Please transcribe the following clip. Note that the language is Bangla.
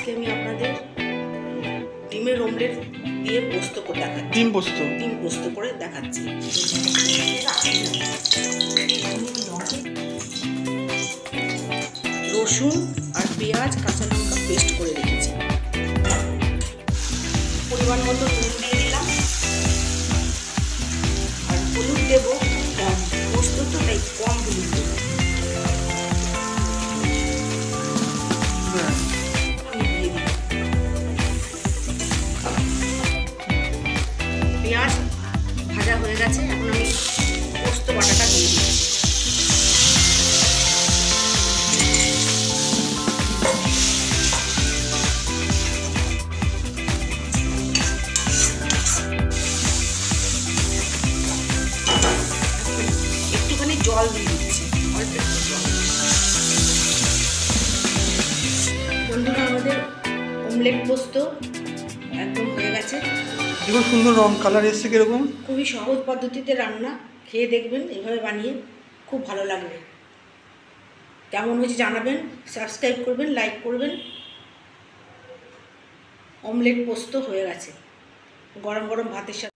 আজকে আমি আপনাদের ডিমের অমলেট দিয়ে পোস্ত করে দেখাচ্ছি। ডিম পোস্ত করে দেখাচ্ছি। রসুন আর পেঁয়াজ কাঁচা লঙ্কা পেস্ট করে রেখেছি। পরিমাণ মতো নুন দিয়ে দিলাম, আর হলুদ দেবো কম, পোস্ত তো তাই কম হলুদ দেবো। পেঁয়াজ ভাজা হয়ে গেছে, এখন আমি পোস্ত বাটাটা দিয়ে দিচ্ছি। একটুখানি জল দিয়ে দিচ্ছি, অল্প একটু জল। বন্ধুরা, আমাদের অমলেট পোস্ত একদম হয়ে গেছে। দেখুন সুন্দর রং কালার এসছে কিরকম। খুবই সহজ পদ্ধতিতে রান্না, খেয়ে দেখবেন, এভাবে বানিয়ে খুব ভালো লাগবে। কেমন হয়েছে জানাবেন, সাবস্ক্রাইব করবেন, লাইক করবেন। অমলেট পোস্ত হয়ে গেছে, গরম গরম ভাতের সাথে।